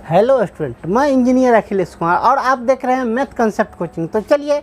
Hello student, मैं engineer Akhilesh Kumar और आप देख रहे हैं मैथ कंसेप्ट कोचिंग। तो चलिए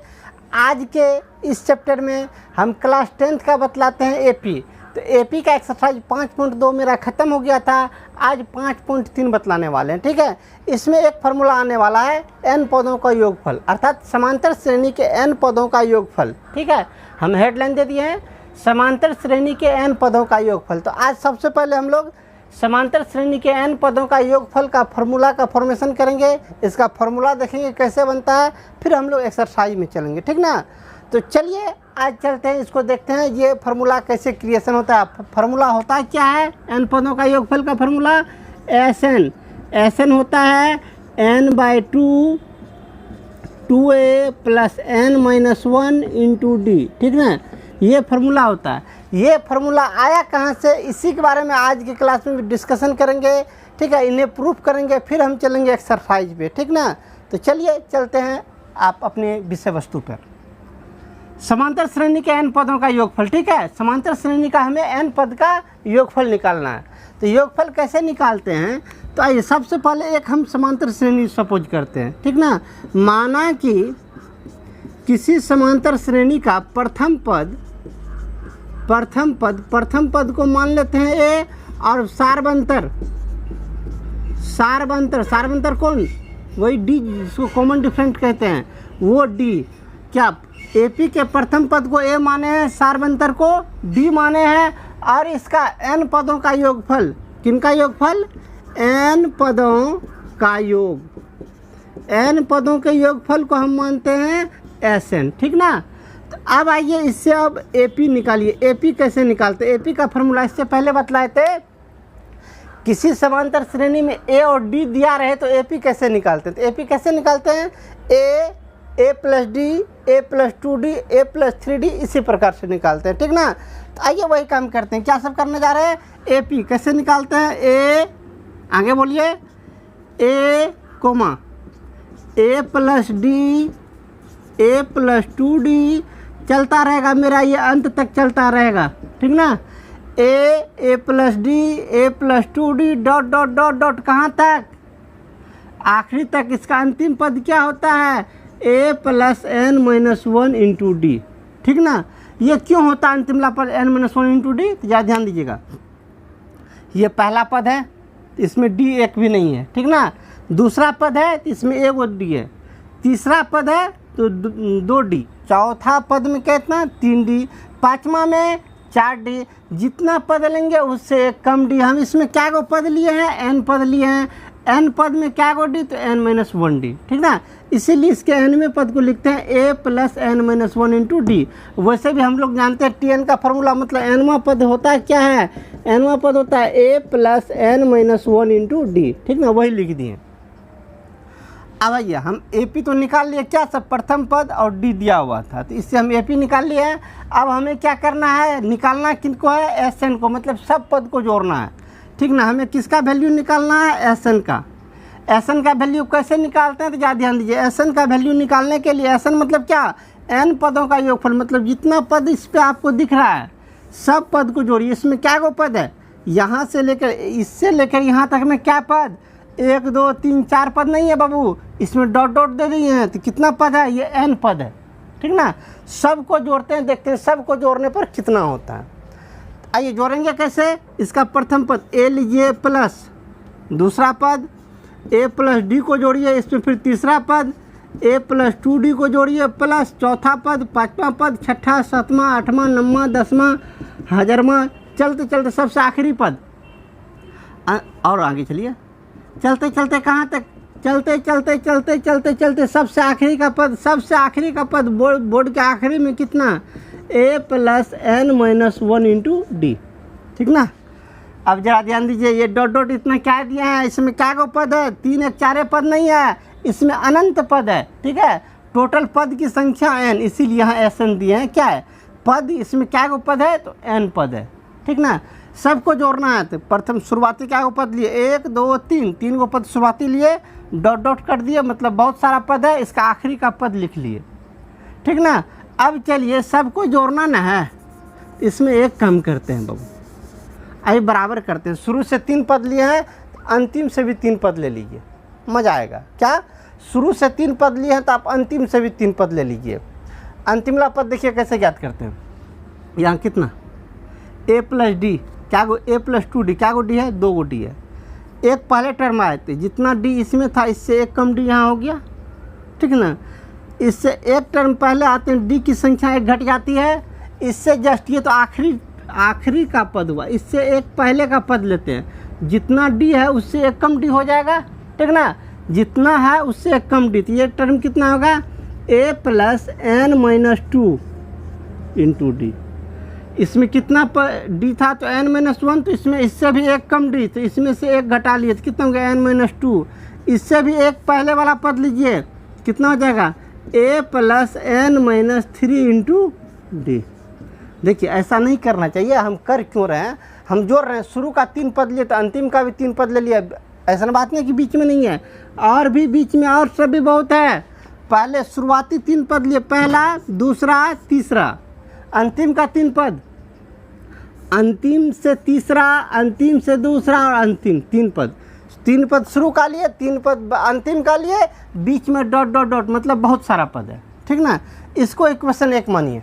आज के इस चैप्टर में हम क्लास 10th का बतलाते हैं एपी। तो एपी का एक्सरसाइज 5.2 मेरा ख़त्म हो गया था, आज 5.3 बतलाने वाले हैं। ठीक है, इसमें एक फार्मूला आने वाला है n पदों का योगफल, अर्थात समांतर श्रेणी के n पदों का योगफल। ठीक है, हम हेडलाइन दे दिए हैं समांतर श्रेणी के n पदों का योगफल। तो आज सबसे पहले हम लोग समांतर श्रेणी के n पदों का योगफल का फार्मूला का फॉर्मेशन करेंगे, इसका फार्मूला देखेंगे कैसे बनता है, फिर हम लोग एक्सरसाइज में चलेंगे। ठीक ना, तो चलिए आज चलते हैं, इसको देखते हैं ये फार्मूला कैसे क्रिएशन होता है। फार्मूला होता है क्या है n पदों का योगफल का फार्मूला Sn होता है n/2 2a + n-1 × d। ठीक ना, ये फार्मूला होता है। ये फार्मूला आया कहाँ से, इसी के बारे में आज की क्लास में भी डिस्कशन करेंगे। ठीक है, इन्हें प्रूफ करेंगे, फिर हम चलेंगे एक्सरसाइज पे। ठीक ना, तो चलिए चलते हैं आप अपने विषय वस्तु पर। समांतर श्रेणी के n पदों का योगफल। ठीक है, समांतर श्रेणी का हमें n पद का योगफल निकालना है। तो योगफल कैसे निकालते हैं, तो आइए सबसे पहले एक हम समांतर श्रेणी सपोज करते हैं। ठीक ना, माना कि किसी समांतर श्रेणी का प्रथम पद को मान लेते हैं ए, और सारबंतर कौन, वही डी, जिसको कॉमन डिफरेंट कहते हैं, वो डी। क्या एपी के प्रथम पद को ए माने हैं, सारबंतर को डी माने हैं, और इसका n पदों का योगफल, किनका योगफल, n पदों का योग, n पदों के योगफल को हम मानते हैं Sn। ठीक ना, तो अब आइए इससे अब एपी निकालिए। एपी कैसे निकालते हैं, एपी का फॉर्मूला इससे पहले बतलाए थे। किसी समांतर श्रेणी में ए और डी दिया रहे तो एपी कैसे निकालते हैं। तो एपी कैसे निकालते हैं, a + d, a + 2d, a + 3d, इसी प्रकार से निकालते हैं। ठीक ना, तो आइए वही काम करते हैं। क्या सब करने जा रहे हैं, एपी कैसे निकालते हैं, a, आगे बोलिए, a, a + d, a + 2d चलता रहेगा, मेरा ये अंत तक चलता रहेगा। ठीक ना, a + d, a + 2d dot dot dot dot कहाँ तक, आखिरी तक। इसका अंतिम पद क्या होता है, a + n-1 × d। ठीक ना, ये क्यों होता है अंतिम पद n-1 × d, तो ज़्यादा ध्यान दीजिएगा। ये पहला पद है, इसमें d एक भी नहीं है। ठीक ना, दूसरा पद है तो इसमें एक d है, तीसरा पद है तो 2d, चौथा पद में कितना 3d, पाँचवा में 4d। जितना पद लेंगे उससे एक कम d। हम इसमें क्या को पद लिए हैं, n पद लिए हैं, n पद में क्या को d, तो n-1d। ठीक ना, इसीलिए इसके nवें पद को लिखते हैं a + n-1 × d। वैसे भी हम लोग जानते हैं tn का फॉर्मूला मतलब nवां पद होता है, क्या है, nवां पद होता है a + n-1 × d। ठीक ना, वही लिख दिए। अब आइए हम एपी तो निकाल लिए, क्या सब प्रथम पद और डी दिया हुआ था, तो इससे हम एपी निकाल लिए हैं। अब हमें क्या करना है, निकालना किनको है, एसएन को, मतलब सब पद को जोड़ना है। ठीक ना, हमें किसका वैल्यू निकालना है, एसएन का। एसएन का वैल्यू कैसे निकालते हैं, तो ज़्यादा ध्यान दीजिए। एसएन का वैल्यू निकालने के लिए, एसएन मतलब क्या, एन पदों का योगफल, मतलब जितना पद इस पर आपको दिख रहा है सब पद को जोड़िए। इसमें क्या को पद है, यहाँ से लेकर इससे लेकर यहाँ तक में क्या पद, 1 2 3 4 पद नहीं है बाबू, इसमें डॉट डॉट दे दिए हैं, तो कितना पद है, ये n पद है। ठीक ना, सबको जोड़ते हैं, देखते हैं सबको जोड़ने पर कितना होता है। आइए जोड़ेंगे कैसे, इसका प्रथम पद a लीजिए प्लस दूसरा पद a + d को जोड़िए, इसमें फिर तीसरा पद a + 2d को जोड़िए, प्लस चौथा पद, पाँचवा पद, छठा, सातवां, आठवां, नौवां, 10वां, 1000वां, चलते चलते सबसे आखिरी पद। और आगे चलिए, चलते चलते कहाँ तक, चलते चलते चलते चलते चलते सबसे आखिरी का पद, बोर्ड के आखिरी में कितना, a + n-1 × d। ठीक ना, अब जरा ध्यान दीजिए, ये डॉट डॉट इतना क्या दिया है, इसमें क्या को पद है, 3 1 4 पद नहीं है, इसमें अनंत पद है। ठीक है, टोटल पद की संख्या n, इसीलिए यहाँ Sn दिए हैं। क्या है पद, इसमें क्या को पद है, तो n पद है। ठीक ना, सबको जोड़ना है, तो प्रथम शुरुआती क्या को पद लिए, 1 2 3, 3 को पद शुरुआती लिए, डॉट डॉट कर दिए, मतलब बहुत सारा पद है, इसका आखिरी का पद लिख लिए। ठीक ना, अब चलिए सबको जोड़ना ना है, इसमें एक कम करते हैं बाबू, आइए बराबर करते हैं। शुरू से 3 पद लिए हैं, अंतिम से भी 3 पद ले लीजिए। मज़ा आएगा। क्या शुरू से 3 पद लिए हैं तो आप अंतिम से भी 3 पद ले लीजिए। अंतिम वाला पद देखिए कैसे ज्ञात करते हैं। यहाँ कितना a प्लस डी, क्या गो a प्लस 2d, क्या गो डी है, 2 गो डी है। एक पहले टर्म आए थे, जितना डी इसमें था इससे एक कम डी यहाँ हो गया, ठीक ना। इससे एक टर्म पहले आते हैं, डी की संख्या एक घट जाती है। इससे जस्ट ये तो आखिरी का पद हुआ, इससे एक पहले का पद लेते हैं, जितना डी है उससे एक कम डी हो जाएगा, ठीक ना। जितना है उससे एक कम डी, तो ये टर्म कितना होगा, a plus n minus 2 into D. इसमें कितना डी था तो n माइनस 1, तो इसमें इससे भी एक कम डी, तो इसमें से एक घटा लिए तो कितना हो गया n माइनस 2। इससे भी एक पहले वाला पद लीजिए, कितना हो जाएगा a plus n minus 3 into D. देखिए ऐसा नहीं करना चाहिए, हम कर क्यों रहे हैं, हम जोड़ रहे हैं। शुरू का 3 पद लिए तो अंतिम का भी 3 पद ले लिया। ऐसा बात नहीं कि बीच में नहीं है, और भी बीच में और सब भी बहुत है। पहले शुरुआती 3 पद लिए, पहला, दूसरा, तीसरा, अंतिम का 3 पद, अंतिम से तीसरा, अंतिम से दूसरा और अंतिम 3 पद। 3 पद शुरू का लिए, 3 पद अंतिम का लिए, बीच में डॉट डॉट डॉट, मतलब बहुत सारा पद है, ठीक ना। इसको इक्वेशन 1 मानिए,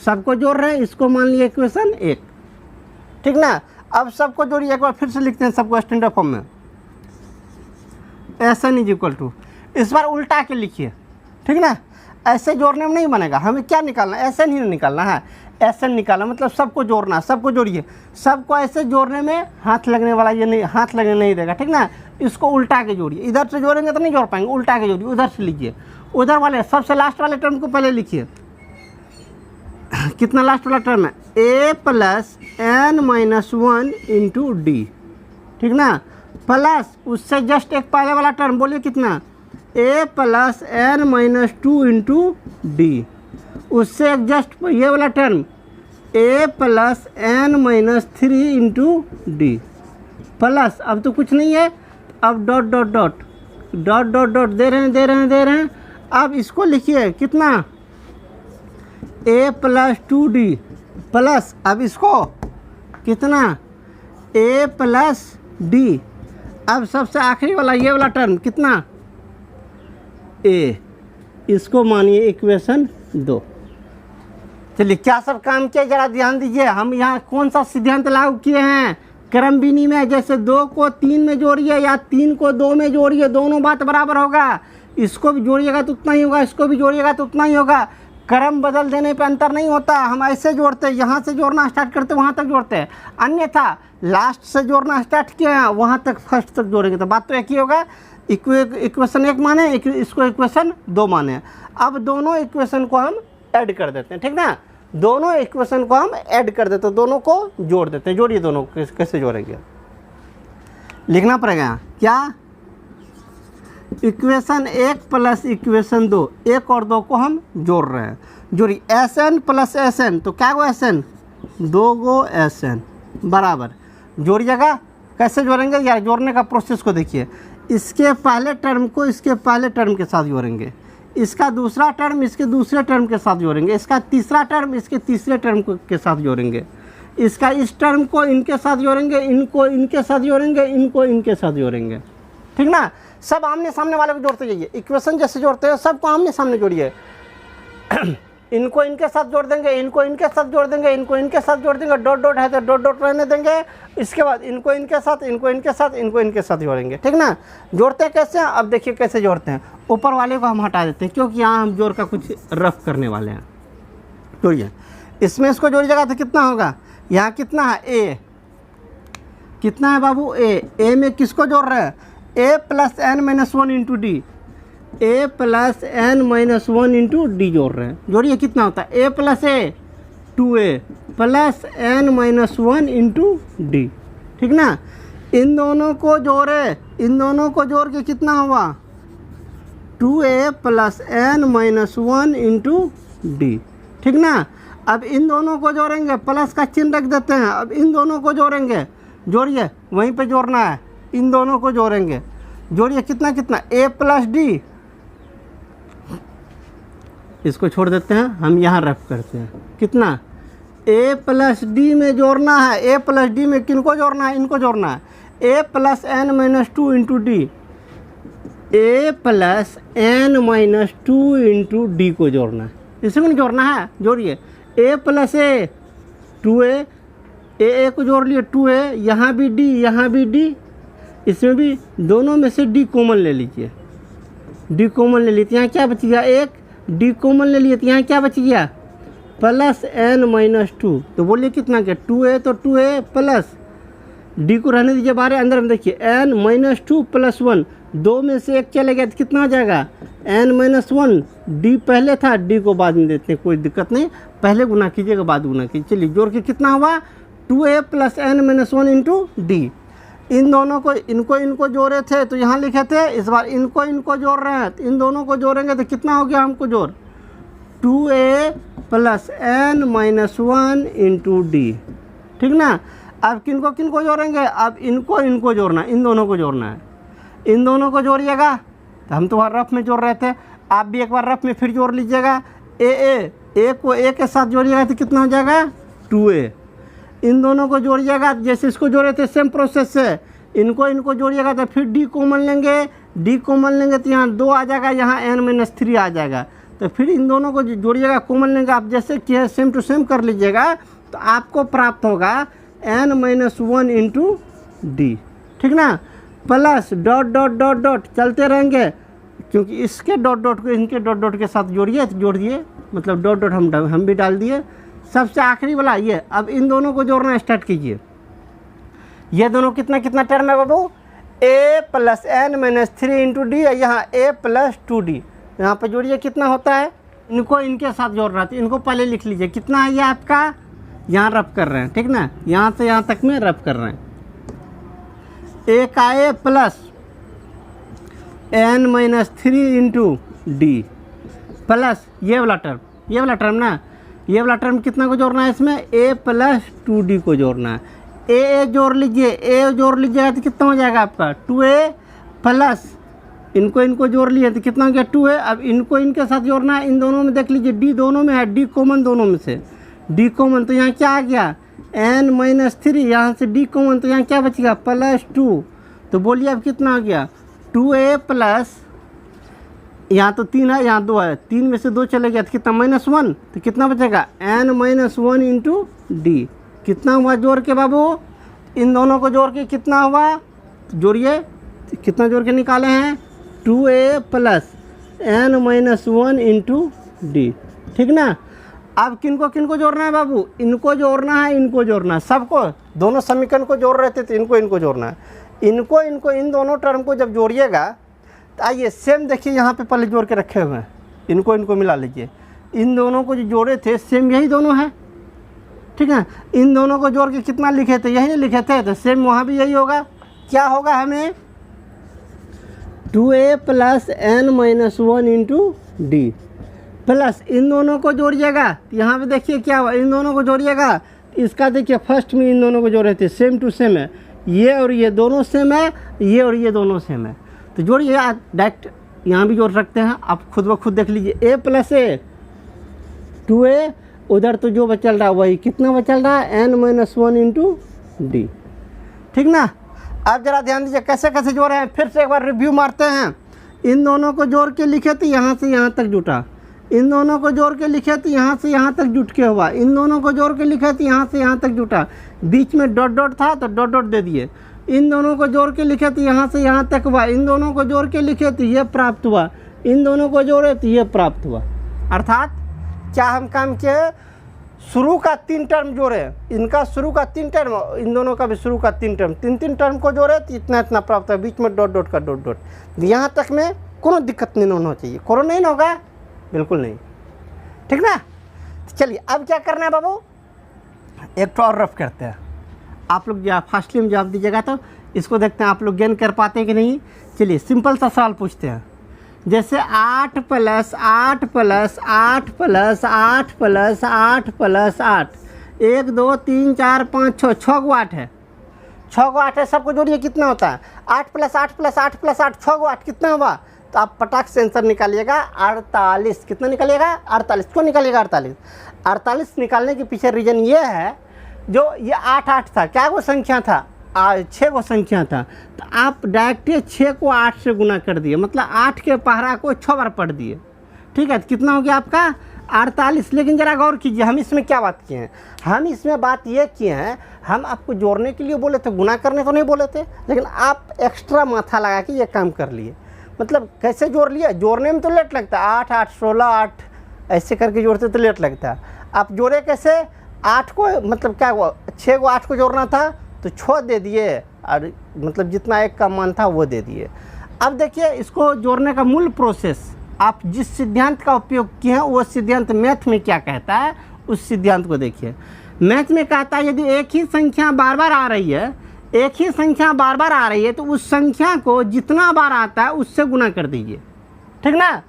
सबको जोड़ रहे हैं, इसको मान लिया इक्वेशन 1, ठीक ना। अब सबको जोड़िए, एक बार फिर से लिखते हैं सबको स्टैंडर्ड फॉर्म में। S N is equal to, इस बार उल्टा के लिखिए, ठीक ना। ऐसे जोड़ने में नहीं बनेगा, हमें क्या निकालना है, एस एन ही निकालना है। एस एन निकालना मतलब सबको जोड़ना, सबको जोड़िए। सबको ऐसे जोड़ने में हाथ लगने वाला ये नहीं, हाथ लगने नहीं देगा, ठीक ना। इसको उल्टा के जोड़िए, इधर से जोड़ेंगे तो नहीं जोड़ पाएंगे, उल्टा के जोड़िए। उधर से लीजिए, उधर वाले सबसे लास्ट वाले टर्म को पहले लिखिए। कितना लास्ट वाला टर्म है, a plus n minus 1 into D, ठीक ना। प्लस उससे जस्ट एक पहले वाला टर्म बोलिए कितना, a plus n minus 2 into D. उससे एक जस्ट ये वाला term a plus n minus 3 into D. Plus अब तो कुछ नहीं है, अब dot dot dot dot dot dot दे रहे हैं। अब इसको लिखिए कितना, a प्लस 2d प्लस, अब इसको कितना, a प्लस d। अब सबसे आखिरी वाला ये वाला टर्म कितना, a, इसको मानिए इक्वेशन 2। चलिए क्या सब काम किया जरा ध्यान दीजिए। हम यहाँ कौन सा सिद्धांत लागू किए हैं, क्रम विनिमय। जैसे 2 को 3 में जोड़िए या 3 को 2 में जोड़िए, दोनों बात बराबर होगा। इसको भी जोड़िएगा तो उतना ही होगा, इसको भी जोड़िएगा तो उतना ही होगा। क्रम बदल देने पे अंतर नहीं होता। हम ऐसे जोड़ते हैं, यहाँ से जोड़ना स्टार्ट करते वहाँ तक जोड़ते हैं, अन्यथा लास्ट से जोड़ना स्टार्ट किया है वहाँ तक फर्स्ट तक जोड़ेंगे तो बात तो एक ही होगा। इक्वेशन 1 माने, इसको इक्वेशन 2 माने। अब दोनों इक्वेशन को हम ऐड कर देते हैं, ठीक ना। दोनों इक्वेशन को हम ऐड कर देते हैं, दोनों को जोड़ देते हैं। जोड़िए दोनों, कैसे जोड़ेंगे लिखना पड़ेगा। क्या, इक्वेशन 1 प्लस इक्वेशन 2, 1 और 2 को हम जोड़ रहे हैं। जोड़ी S N plus S N, तो क्या गो एस एन, 2 गो एस एन बराबर। जोड़िएगा, कैसे जोड़ेंगे यार, जोड़ने का प्रोसेस को देखिए। इसके पहले टर्म को इसके पहले टर्म के साथ जोड़ेंगे, इसका दूसरा टर्म इसके दूसरे टर्म के साथ जोड़ेंगे, इसका तीसरा टर्म इसके तीसरे टर्म के साथ जोड़ेंगे, इसका इस टर्म को इनके साथ जोड़ेंगे, इनको इनके साथ जोड़ेंगे, इनको इनके साथ जोड़ेंगे, ठीक ना। सब आमने सामने वाले को जोड़ते जाइए। इक्वेशन जैसे जोड़ते हैं सबको आमने सामने जोड़िए। इनको इनके साथ जोड़ देंगे, इनको इनके साथ जोड़ देंगे, इनको इनके साथ जोड़ देंगे, डॉट डॉट है तो डॉट डॉट रहने देंगे। इसके बाद इनको इनके साथ, इनको इनके साथ, इनको इनके साथ जोड़ेंगे, ठीक ना। जोड़ते हैं कैसे, अब देखिए कैसे जोड़ते हैं। ऊपर वाले को हम हटा देते हैं क्योंकि यहाँ हम जोड़ का कुछ रफ करने वाले हैं। जोड़िए, इसमें इसको जोड़िएगा तो कितना होगा, यहाँ कितना है, a कितना है बाबू, a में किसको जोड़ रहे हैं, a plus n minus 1 into D, a plus n minus 1 into D जोड़ रहे हैं। जोड़िए कितना होता है, a plus a 2a plus n minus 1 into D, ठीक ना। इन दोनों को जोड़े, इन दोनों को जोड़ के कितना हुआ, 2a plus n minus 1 into D, ठीक ना। अब इन दोनों को जोड़ेंगे, प्लस का चिन्ह रख देते हैं। अब इन दोनों को जोड़ेंगे, जोड़िए वहीं पे जोड़ना है, इन दोनों को जोड़ेंगे। जोड़िए कितना कितना, a प्लस डी, इसको छोड़ देते हैं, हम यहाँ रफ करते हैं। कितना, a प्लस डी में जोड़ना है। a प्लस डी में किनको जोड़ना है, इनको जोड़ना है। a plus n minus 2 into D, A plus N minus 2 into D को जोड़ना है। इसमें नहीं जोड़ना है, जोड़िए ए प्लस ए 2a, ए को जोड़ लिए 2a, यहाँ भी डी, यहाँ भी डी, इसमें भी दोनों में से डी कॉमन ले लीजिए। डी कॉमन ले लिए तो यहाँ क्या बच गया 1, डी कॉमन ले लिए तो यहाँ क्या बच गया प्लस एन माइनस 2। तो बोलिए कितना क्या 2a, तो 2a प्लस डी को रहने दीजिए बाहर, अंदर में देखिए एन माइनस 2 प्लस 1, 2 में से 1 चले गया तो कितना हो जाएगा एन माइनस 1। डी पहले था, डी को बाद में देते हैं, कोई दिक्कत नहीं, पहले गुना कीजिएगा बाद गुना कीजिए। चलिए जोड़ के कितना हुआ 2a plus N minus 1 into D. इन दोनों को इनको जोड़े थे तो यहाँ लिखे थे, इस बार इनको जोड़ रहे हैं, तो इन दोनों को जोड़ेंगे तो कितना हो गया हमको जोड़ 2a plus N minus 1 into D. ठीक ना। अब किनको जोड़ेंगे, अब इनको जोड़ना, इन दोनों को जोड़ना है, इन दोनों को जोड़िएगा। तो हम तो रफ में जोड़ रहे थे, आप भी एक बार रफ में फिर जोड़ लीजिएगा। ए को ए के साथ जोड़िएगा तो कितना हो जाएगा 2a। इन दोनों को जोड़िएगा, जैसे इसको जोड़े थे सेम प्रोसेस से इनको जोड़िएगा, तो फिर डी कॉमन लेंगे तो यहाँ 2 आ जाएगा, यहाँ एन माइनस 3 आ जाएगा। तो फिर इन दोनों को जोड़िएगा, कॉमन लेंगे, आप जैसे किए सेम टू सेम कर लीजिएगा, तो आपको प्राप्त होगा एन माइनस 1 इंटू डी। ठीक ना। Plus dot dot dot dot चलते रहेंगे, क्योंकि इसके डॉट डॉट को इनके डॉट डॉट के साथ जोड़िए, तो जोड़ दिए, मतलब डॉट डॉट हम भी डाल दिए। सबसे आखिरी वाला ये, अब इन दोनों को जोड़ना स्टार्ट कीजिए। ये दोनों कितना टर्म है बाबू, a plus N minus 3 into D, यहाँ a प्लस 2d। यहाँ पर जोड़िए कितना होता है, इनको इनके साथ जोड़ रहा था, इनको पहले लिख लीजिए कितना है ये आपका, यहाँ रफ कर रहे हैं। ठीक ना, यहाँ से यहाँ तक में रफ कर रहे हैं। a का a plus N minus 3 into D plus ये वाला टर्म ना, ये वाला टर्म कितना को जोड़ना है इसमें a प्लस 2d को जोड़ना है। ए जोड़ लीजिए, ए जोड़ लीजिएगा तो कितना हो जाएगा आपका 2a प्लस इनको जोड़ लिए तो कितना हो गया 2a। अब इनको इनके साथ जोड़ना है, इन दोनों में देख लीजिए डी दोनों में है, डी कॉमन दोनों में से, डी कॉमन तो यहाँ क्या आ गया एन माइनस 3, यहाँ से डी कॉमन तो यहाँ क्या बचेगा प्लस 2। तो बोलिए अब कितना हो गया 2a प्लस, यहाँ तो 3 है, यहाँ 2 है, 3 में से 2 चले गया तो कितना -1, तो कितना बचेगा एन माइनस 1 इंटू डी। कितना हुआ जोड़ के बाबू, इन दोनों को जोड़ के कितना हुआ, जोड़िए कितना जोड़ के निकाले हैं 2a plus N minus 1 into D. ठीक ना। अब किनको जोड़ना है बाबू, इनको जोड़ना है, सबको, दोनों समीकरण को जोड़ रहे थे तो इनको जोड़ना है, इन दोनों टर्म को जब जोड़िएगा तो आइए सेम देखिए, यहाँ पे पहले जोड़ के रखे हुए हैं, इनको मिला लीजिए। इन दोनों को जो जोड़े थे सेम यही दोनों हैं। ठीक है, इन दोनों को जोड़ के कितना लिखे थे, यही नहीं लिखे थे, तो सेम वहाँ भी यही होगा। क्या होगा हमें 2a plus N minus 1 into D plus इन दोनों को जोड़िएगा, यहाँ पे देखिए क्या हुआ, इन दोनों को जोड़िएगा, इसका देखिए फर्स्ट में इन दोनों को जोड़े थे सेम टू सेम है, ये और ये दोनों सेम है, ये और ये दोनों सेम है, तो जोड़िए डायरेक्ट यहाँ भी जोड़ सकते हैं, आप खुद ब खुद देख लीजिए। a प्लस ए 2a, उधर तो जो बचल रहा वही कितना बचल रहा है एन माइनस 1 इंटू डी। ठीक ना। अब जरा ध्यान दीजिए कैसे जोड़े हैं, फिर से एक बार रिव्यू मारते हैं। इन दोनों को जोड़ के लिखे तो यहाँ से यहाँ तक जुटा, इन दोनों को जोड़ के लिखे तो यहाँ से यहाँ तक जुट के हुआ, इन दोनों को जोड़ के लिखे तो यहाँ से यहाँ तक जुटा, बीच में डॉट डॉट था तो डॉट डॉट दे दिए। इन दोनों को जोड़ के लिखे तो यहाँ से यहाँ तक हुआ, इन दोनों को जोड़ के लिखे तो ये प्राप्त हुआ, इन दोनों को जोड़े तो ये प्राप्त हुआ। अर्थात क्या हम काम किए, शुरू का 3 टर्म जोड़े, इनका शुरू का 3 टर्म, इन दोनों का भी शुरू का 3 टर्म, 3 टर्म को जोड़े तो इतना प्राप्त है, बीच में डॉट डॉट का डॉट डॉट, यहाँ तक में कोनो दिक्कत नहीं होना चाहिए, कोरोना नहीं होगा, बिल्कुल नहीं। ठीक ना। चलिए अब क्या करना है बाबू, एक तो और रफ करते हैं। आप लोग जब फर्स्ट में जवाब दीजिएगा तो इसको देखते हैं आप लोग गेन कर पाते हैं कि नहीं। चलिए सिंपल सा सवाल पूछते हैं, जैसे 8 plus 8 plus 8 plus 8 plus 8 plus 8, 1 2 3 4 5 6, 6 गो 8 है, 6 गो 8 है, सबको जोड़िए कितना होता है 8 प्लस 8 प्लस 8 प्लस 8, 6 गो 8 कितना हुआ, तो आप पटाख से आंसर निकालिएगा 48। कितना निकालिएगा 48। क्यों निकालिएगा 48 निकालने के पीछे रीज़न ये है, जो ये 8 8 था, क्या वो संख्या था 6 को संख्या था, तो आप डायरेक्ट 6 को 8 से गुना कर दिए, मतलब 8 के पहरा को 6 बार पढ़ दिए। ठीक है, तो कितना हो गया आपका 48। लेकिन ज़रा गौर कीजिए, हम इसमें क्या बात किए हैं, हम इसमें बात ये किए हैं, हम आपको जोड़ने के लिए बोले थे, गुना करने तो नहीं बोले थे, लेकिन आप एक्स्ट्रा माथा लगा के ये काम कर लिए। मतलब कैसे जोड़ लिए, जोड़ने में तो लेट लगता है, 8 8 16 8 ऐसे करके जोड़ते तो लेट लगता है। आप जोड़े कैसे, 8 को मतलब क्या हुआ, 6 को 8 को जोड़ना था तो 6 दे दिए, और मतलब जितना एक का मान था वो दे दिए। अब देखिए इसको जोड़ने का मूल प्रोसेस, आप जिस सिद्धांत का उपयोग किए हैं वो सिद्धांत मैथ में क्या कहता है, उस सिद्धांत को देखिए। मैथ में कहता है यदि एक ही संख्या बार बार आ रही है, एक ही संख्या बार बार आ रही है, तो उस संख्या को जितना बार आता है उससे गुना कर दीजिए। ठीक ना,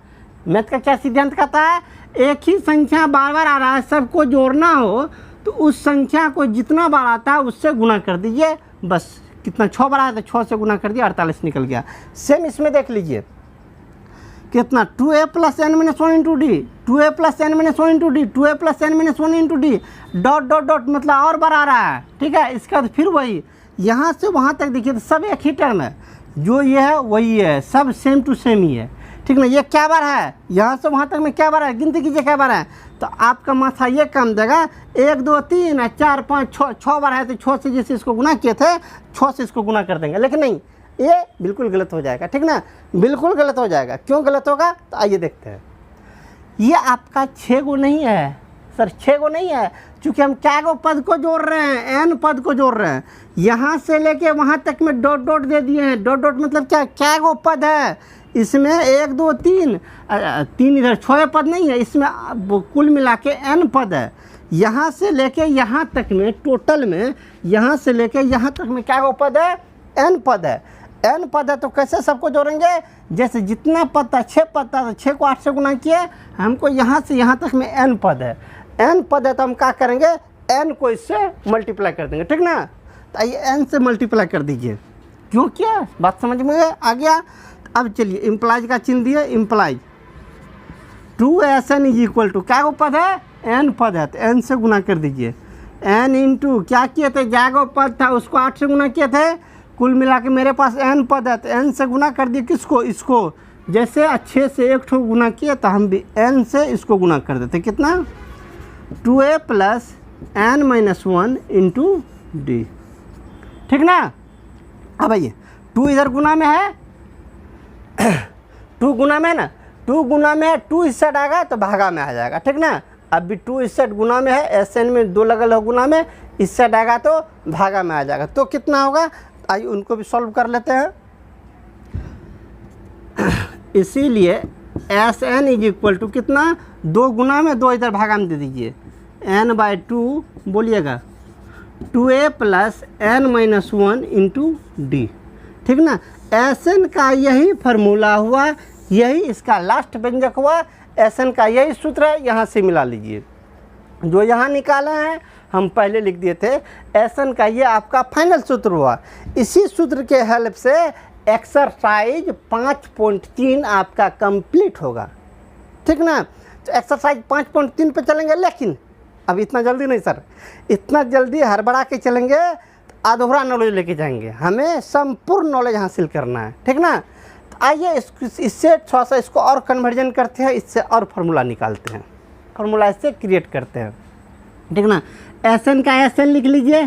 मैथ का क्या सिद्धांत कहता है, एक ही संख्या बार बार आ रहा है, सबको जोड़ना हो तो उस संख्या को जितना बार आता है उससे गुना कर दीजिए। बस कितना 6 बार आया तो 6 से गुना कर दिया, 48 निकल गया। सेम इसमें देख लीजिए कितना 2a + n - 1 × d, 2a + n - 1 × d, 2a + n - 1 × d dot dot dot, मतलब और बार आ रहा है। ठीक है, इसका बाद फिर वही यहाँ से वहाँ तक देखिए तो सब एक ही टर्म है, जो ये है वही है, सब सेम टू सेम ही है। ठीक ना, ये क्या बार है, यहाँ से वहाँ तक में क्या बार है, गिनती कीजिए क्या बार है, तो आपका माथा ये काम देगा 1 2 3 4 5 6 बार है, तो 6 से जैसे इसको गुना किए थे 6 से इसको गुना कर देंगे। लेकिन नहीं, ये बिल्कुल गलत हो जाएगा। ठीक ना, बिल्कुल गलत हो जाएगा। क्यों गलत होगा, तो आइए देखते हैं। ये आपका 6 गो नहीं है सर, 6 गो नहीं है, क्योंकि हम क्या गो पद को जोड़ रहे हैं, n पद को जोड़ रहे हैं। यहाँ से लेके वहाँ तक में डॉट डॉट दे दिए हैं। डॉट डॉट मतलब क्या गो पद है, इसमें 1 2 3 3 इधर 6 पद नहीं है, इसमें कुल मिला के n पद है। यहाँ से लेके यहाँ तक में टोटल में, यहाँ से लेके यहाँ तक में क्या गो पद है, n पद है। n पद है तो कैसे सबको जोड़ेंगे, जैसे जितना पद था 6 पद था तो 6 को 8 से गुना किए, हमको यहाँ से यहाँ तक में n पद है। n पद है तो हम क्या करेंगे, n को इससे मल्टीप्लाई कर देंगे। ठीक ना, तो आइए n से मल्टीप्लाई कर दीजिए। क्यों किया, बात समझ में आ गया। अब चलिए इम्प्लाइज का चिन्ह दिए, इम्प्लाइज 2SN = क्या गो पद है, n पद है, तो n से गुना कर दीजिए। n इंटू क्या किए थे, क्या गो पद था उसको 8 से गुना किए थे, कुल मिला के मेरे पास n पद है, तो n से गुना कर दिए किसको, इसको। जैसे 6 से 1 ठो गुना किए तो हम भी n से इसको गुना कर देते, कितना 2a + n - 1 × d। ठीक ना, अब आइए 2 इधर गुना में है 2 गुना में है ना, 2 गुना में है, 2 इस साइड आएगा तो भागा में आ जाएगा। ठीक ना, अब भी 2 इस साइड गुना में है, SN में 2 लगल हो गुना में, इस साइड आएगा तो भागा में आ जाएगा। तो कितना होगा, आइए उनको भी सॉल्व कर लेते हैं। इसीलिए SN = कितना, 2 गुना में 2 इधर भागा में दे दीजिए, n/2 बोलिएगा 2a + n - 1 × d। ठीक ना, SN का यही फार्मूला हुआ, यही इसका लास्ट व्यंजक हुआ। SN का यही सूत्र है, यहाँ से मिला लीजिए। जो यहाँ निकाले हैं हम पहले लिख दिए थे, SN का ये आपका फाइनल सूत्र हुआ। इसी सूत्र के हेल्प से एक्सरसाइज 5.3 आपका कंप्लीट होगा। ठीक ना, तो एक्सरसाइज 5.3 पे चलेंगे, लेकिन अब इतना जल्दी नहीं सर, इतना जल्दी हड़बड़ा के चलेंगे तो अधूरा नॉलेज लेके जाएंगे, हमें संपूर्ण नॉलेज हासिल करना है। ठीक ना, तो आइए इससे थोड़ा सा इसको और कन्वर्जन करते हैं, इससे और फार्मूला निकालते हैं, फार्मूला इससे क्रिएट करते हैं। ठीक ना, SN का SN लिख लीजिए,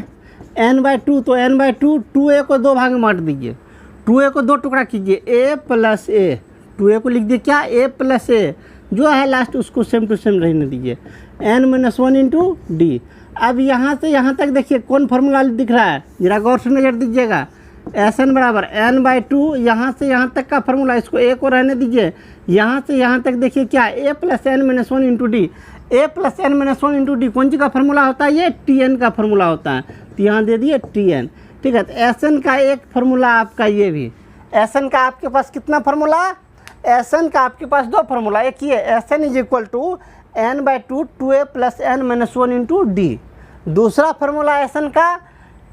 n/2 तो n/2, 2a को 2 भाग में बांट दीजिए, 2a को 2 टुकड़ा कीजिए, a + a, 2a को लिख दिए क्या, a + a, जो है लास्ट उसको सेम टू सेम रहने दीजिए, n - 1 × d। अब यहाँ से यहाँ तक देखिए कौन फार्मूला दिख रहा है, जरा गौर से नज़र दीजिएगा। SN = n/2, यहाँ से यहाँ तक का फार्मूला, इसको a को रहने दीजिए। यहाँ से यहाँ तक देखिए क्या, a + n - 1 × d, a + n - 1 × d कौन सी का फार्मूला होता है, ये Tn का फार्मूला होता है, तो यहाँ दे दिए Tn। ठीक है, तो SN का एक फार्मूला आपका ये भी, SN का आपके पास कितना फार्मूला, SN का आपके पास 2 फार्मूला, एक ये SN = n/2 2a + n - 1 × d, दूसरा फार्मूला SN का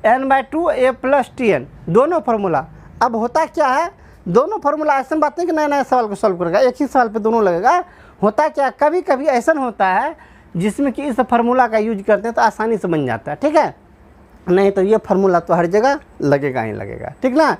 n/2 a + Tn, दोनों फार्मूला। अब होता क्या है, दोनों फार्मूला ऐसा बात नहीं कि नया नया सवाल को सॉल्व करेगा, एक ही सवाल पे दोनों लगेगा। होता क्या, कभी कभी ऐसा होता है जिसमें कि इस फार्मूला का यूज करते हैं तो आसानी से बन जाता है। ठीक है, नहीं तो ये फार्मूला तो हर जगह लगेगा ही लगेगा, ठीक ना।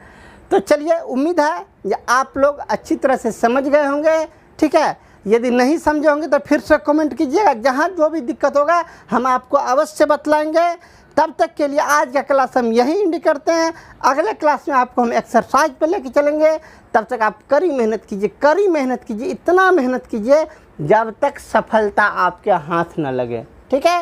तो चलिए, उम्मीद है ये आप लोग अच्छी तरह से समझ गए होंगे, ठीक है। यदि नहीं समझे होंगे तो फिर से कमेंट कीजिएगा, जहाँ जो भी दिक्कत होगा हम आपको अवश्य बतलाएंगे। तब तक के लिए आज का क्लास हम यहीं एंड करते हैं। अगले क्लास में आपको हम एक्सरसाइज पे लेके चलेंगे। तब तक आप कड़ी मेहनत कीजिए, कड़ी मेहनत कीजिए, इतना मेहनत कीजिए जब तक सफलता आपके हाथ न लगे, ठीक है।